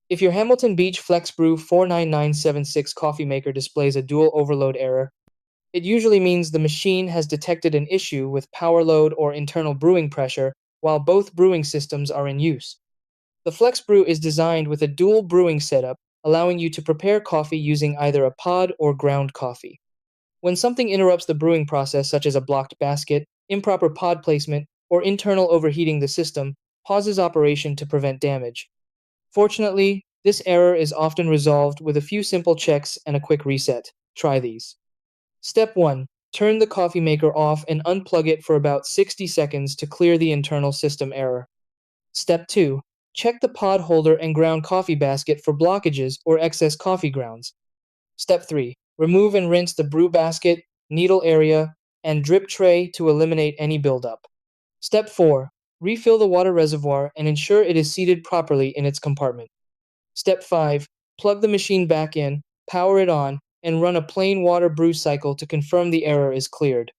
If your Hamilton Beach FlexBrew 49976 coffee maker displays a dual overload error, it usually means the machine has detected an issue with power load or internal brewing pressure while both brewing systems are in use. The FlexBrew is designed with a dual brewing setup, allowing you to prepare coffee using either a pod or ground coffee. When something interrupts the brewing process, such as a blocked basket, improper pod placement, or internal overheating, the system pauses operation to prevent damage. Fortunately, this error is often resolved with a few simple checks and a quick reset. Try these. Step 1. Turn the coffee maker off and unplug it for about 60 seconds to clear the internal system error. Step 2. Check the pod holder and ground coffee basket for blockages or excess coffee grounds. Step 3. Remove and rinse the brew basket, needle area, and drip tray to eliminate any buildup. Step 4. Refill the water reservoir and ensure it is seated properly in its compartment. Step 5. Plug the machine back in, power it on, and run a plain water brew cycle to confirm the error is cleared.